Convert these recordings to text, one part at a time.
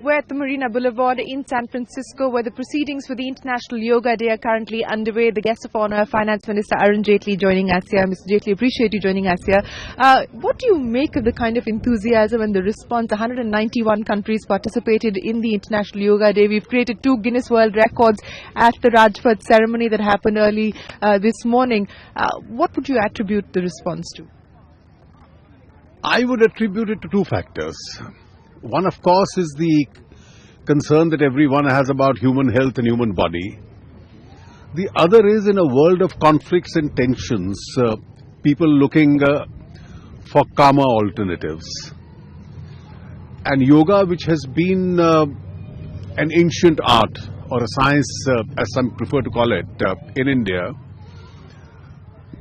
We're at the Marina Boulevard in San Francisco, where the proceedings for the International Yoga Day are currently underway. The guest of honor, Finance Minister Arun Jaitley, joining us here. Mr. Jaitley, appreciate you joining us here. What do you make of the kind of enthusiasm and the response? 191 countries participated in the International Yoga Day. We've created 2 Guinness World Records at the Rajpath ceremony that happened early this morning. What would you attribute the response to? I would attribute it to 2 factors. One, of course, is the concern that everyone has about human health and human body. The other is, in a world of conflicts and tensions, people looking for calmer alternatives. And yoga, which has been an ancient art or a science, as some prefer to call it, in India,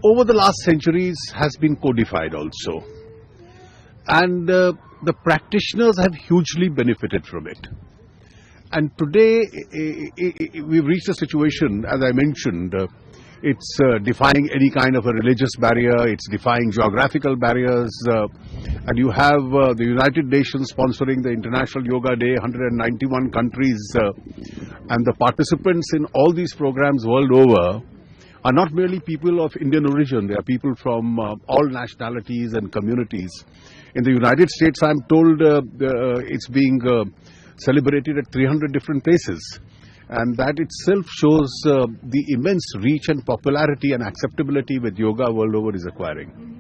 over the last centuries has been codified also. And the practitioners have hugely benefited from it. And today, we've reached a situation, as I mentioned, it's defying any kind of a religious barrier, it's defying geographical barriers, and you have the United Nations sponsoring the International Yoga Day, 191 countries, and the participants in all these programs world over are not merely people of Indian origin, they are people from all nationalities and communities. In the United States, I'm told it's being celebrated at 300 different places. And that itself shows the immense reach and popularity and acceptability with yoga world over is acquiring.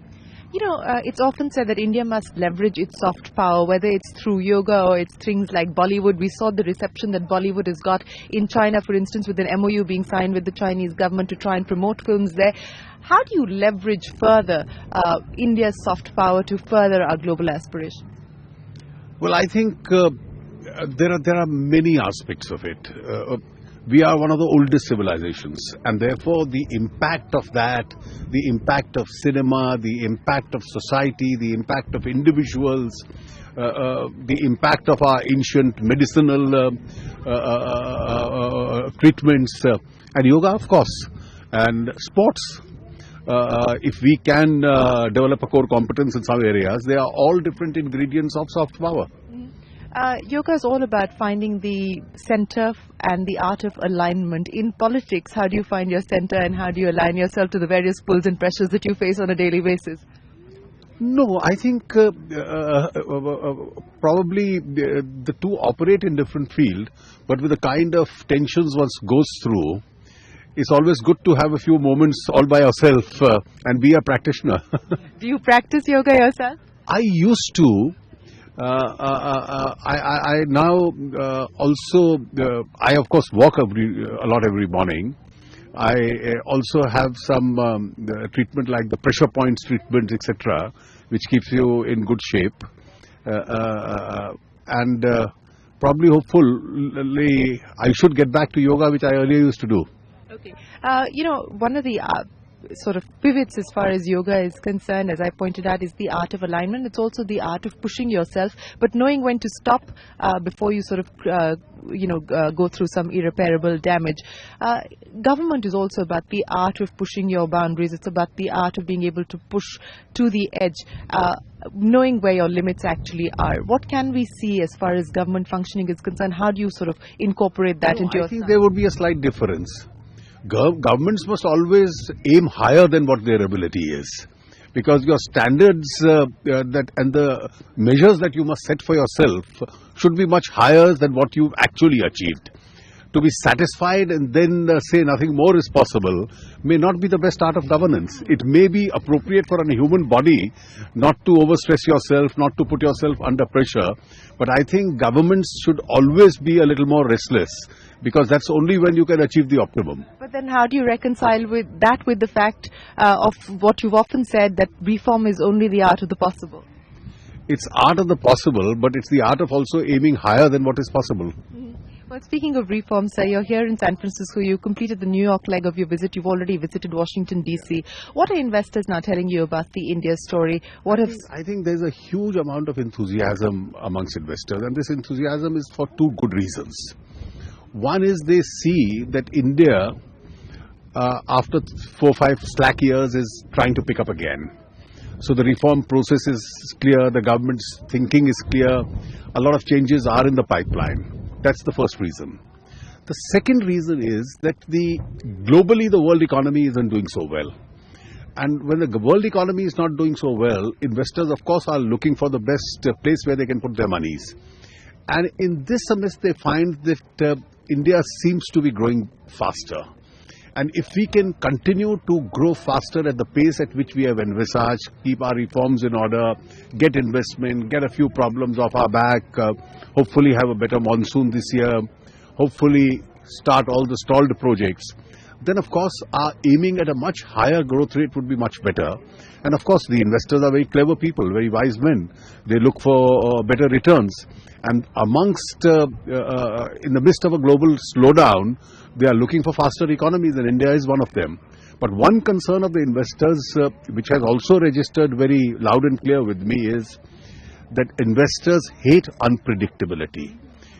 You know, it's often said that India must leverage its soft power, whether it's through yoga or it's things like Bollywood. We saw the reception that Bollywood has got in China, for instance, with an MOU being signed with the Chinese government to try and promote films there. How do you leverage further India's soft power to further our global aspirations? Well, I think there are many aspects of it. We are one of the oldest civilizations, and therefore the impact of that, the impact of cinema, the impact of society, the impact of individuals, the impact of our ancient medicinal treatments, and yoga, of course, and sports. If we can develop a core competence in some areas, they are all different ingredients of soft power. Yoga is all about finding the center and the art of alignment. In politics, how do you find your center and how do you align yourself to the various pulls and pressures that you face on a daily basis? No, I think probably the 2 operate in different fields, but with the kind of tensions one goes through, it's always good to have a few moments all by yourself and be a practitioner. Do you practice yoga yourself? I used to. I now also, I of course walk a lot every morning. I also have some treatment like the pressure points treatment, etc., which keeps you in good shape. And probably, hopefully, I should get back to yoga, which I earlier used to do. Okay. You know, one of the sort of pivots as far as yoga is concerned, as I pointed out, is the art of alignment. It's also the art of pushing yourself, but knowing when to stop before you sort of, go through some irreparable damage. Government is also about the art of pushing your boundaries. It's about the art of being able to push to the edge, knowing where your limits actually are. What can we see as far as government functioning is concerned? How do you sort of incorporate that into your... I think there would be a slight difference. Governments must always aim higher than what their ability is, because your standards and the measures that you must set for yourself should be much higher than what you've actually achieved. To be satisfied and then say nothing more is possible may not be the best art of governance. It may be appropriate for a human body not to overstress yourself, not to put yourself under pressure, but I think governments should always be a little more restless, because that's only when you can achieve the optimum. But then how do you reconcile with the fact of what you've often said, that reform is only the art of the possible? It's art of the possible, but it's the art of also aiming higher than what is possible. Well, speaking of reform, sir, you're here in San Francisco. You completed the New York leg of your visit. You've already visited Washington, D.C. What are investors now telling you about the India story? I think there's a huge amount of enthusiasm amongst investors, and this enthusiasm is for 2 good reasons. One is they see that India, after 4 or 5 slack years, is trying to pick up again. So the reform process is clear, the government's thinking is clear, a lot of changes are in the pipeline. That's the first reason. The second reason is that globally the world economy isn't doing so well. And when the world economy is not doing so well, investors of course are looking for the best place where they can put their monies. And in this semester they find that India seems to be growing faster. And if we can continue to grow faster at the pace at which we have envisaged, keep our reforms in order, get investment, get a few problems off our back, hopefully have a better monsoon this year, hopefully start all the stalled projects, then of course our aiming at a much higher growth rate would be much better. And of course the investors are very clever people, very wise men. They look for better returns. And amongst, in the midst of a global slowdown, they are looking for faster economies, and India is one of them. But one concern of the investors, which has also registered very loud and clear with me, is that investors hate unpredictability.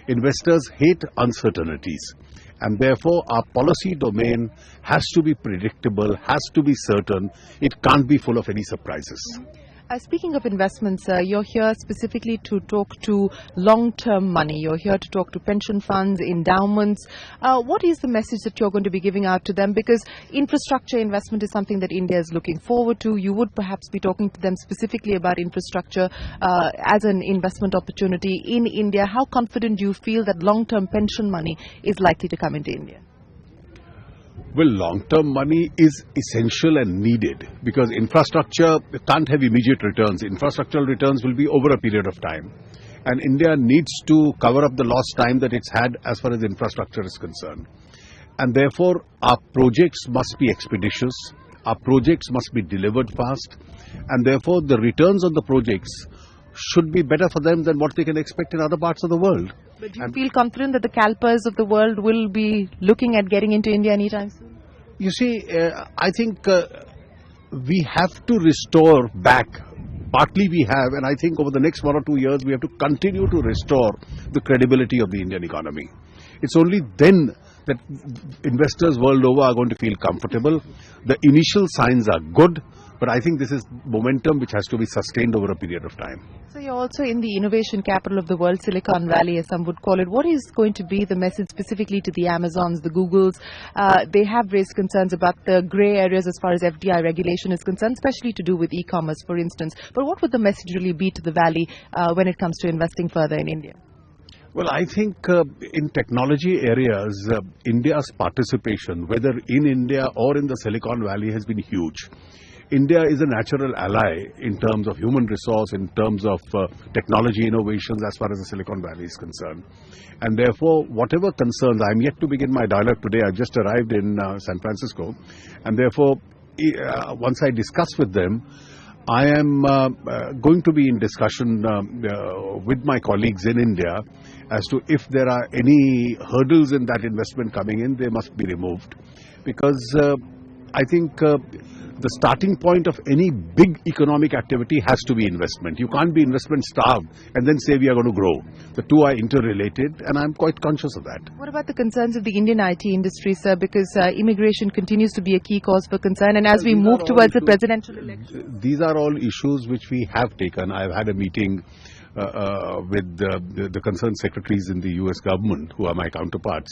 Investors hate uncertainties. And therefore, our policy domain has to be predictable, has to be certain. It can't be full of any surprises. Speaking of investments, you're here specifically to talk to long-term money. You're here to talk to pension funds, endowments. What is the message that you're going to be giving out to them? Because infrastructure investment is something that India is looking forward to. You would perhaps be talking to them specifically about infrastructure as an investment opportunity in India. How confident do you feel that long-term pension money is likely to come into India? Well, long-term money is essential and needed because infrastructure can't have immediate returns. Infrastructural returns will be over a period of time. And India needs to cover up the lost time that it's had as far as infrastructure is concerned. And therefore, our projects must be expeditious. Our projects must be delivered fast. And therefore, the returns on the projects should be better for them than what they can expect in other parts of the world. But do you feel confident that the CalPERS of the world will be looking at getting into India anytime soon? You see, I think we have to restore back. Partly we have, and I think over the next 1 or 2 years we have to continue to restore the credibility of the Indian economy. It's only then that investors world over are going to feel comfortable. The initial signs are good, but I think this is momentum which has to be sustained over a period of time. So you're also in the innovation capital of the world, Silicon Valley as some would call it. What is going to be the message specifically to the Amazons, the Googles? They have raised concerns about the grey areas as far as FDI regulation is concerned, especially to do with e-commerce, for instance. But what would the message really be to the Valley when it comes to investing further in India? Well, I think in technology areas, India's participation, whether in India or in the Silicon Valley, has been huge. India is a natural ally in terms of human resource, in terms of technology innovations as far as the Silicon Valley is concerned. And therefore, whatever concerns, I'm yet to begin my dialogue today. I've just arrived in San Francisco. And therefore, once I discuss with them, I am going to be in discussion with my colleagues in India as to if there are any hurdles in that investment coming in, they must be removed. Because I think the starting point of any big economic activity has to be investment. You can't be investment starved and then say we are going to grow. The two are interrelated, and I'm quite conscious of that. What about the concerns of the Indian IT industry, sir? Because immigration continues to be a key cause for concern, and as we move towards the presidential election. These are all issues which we have taken. I've had a meeting with the concerned secretaries in the US government, who are my counterparts,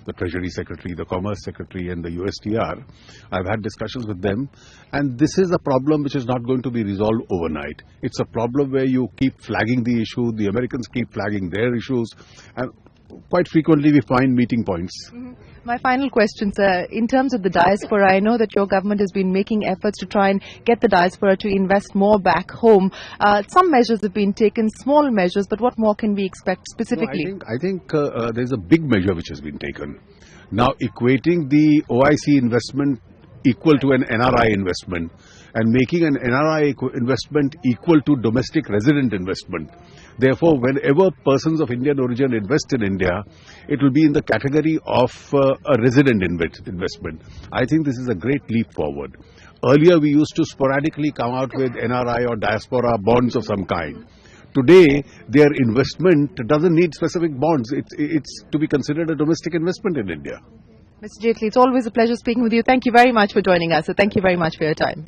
the Treasury Secretary, the Commerce Secretary and the USTR. I've had discussions with them, and this is a problem which is not going to be resolved overnight. It's a problem where you keep flagging the issue, the Americans keep flagging their issues, and quite frequently we find meeting points. My final question, sir, in terms of the diaspora, I know that your government has been making efforts to try and get the diaspora to invest more back home. Some measures have been taken, small measures, but what more can we expect specifically? No, I think there's a big measure which has been taken. Now, equating the OIC investment equal to an NRI investment and making an NRI investment equal to domestic resident investment. Therefore, whenever persons of Indian origin invest in India, it will be in the category of a resident investment. I think this is a great leap forward. Earlier, we used to sporadically come out with NRI or diaspora bonds of some kind. Today, their investment doesn't need specific bonds. It's to be considered a domestic investment in India. Mr. Jaitley, it's always a pleasure speaking with you. Thank you very much for joining us. So thank you very much for your time.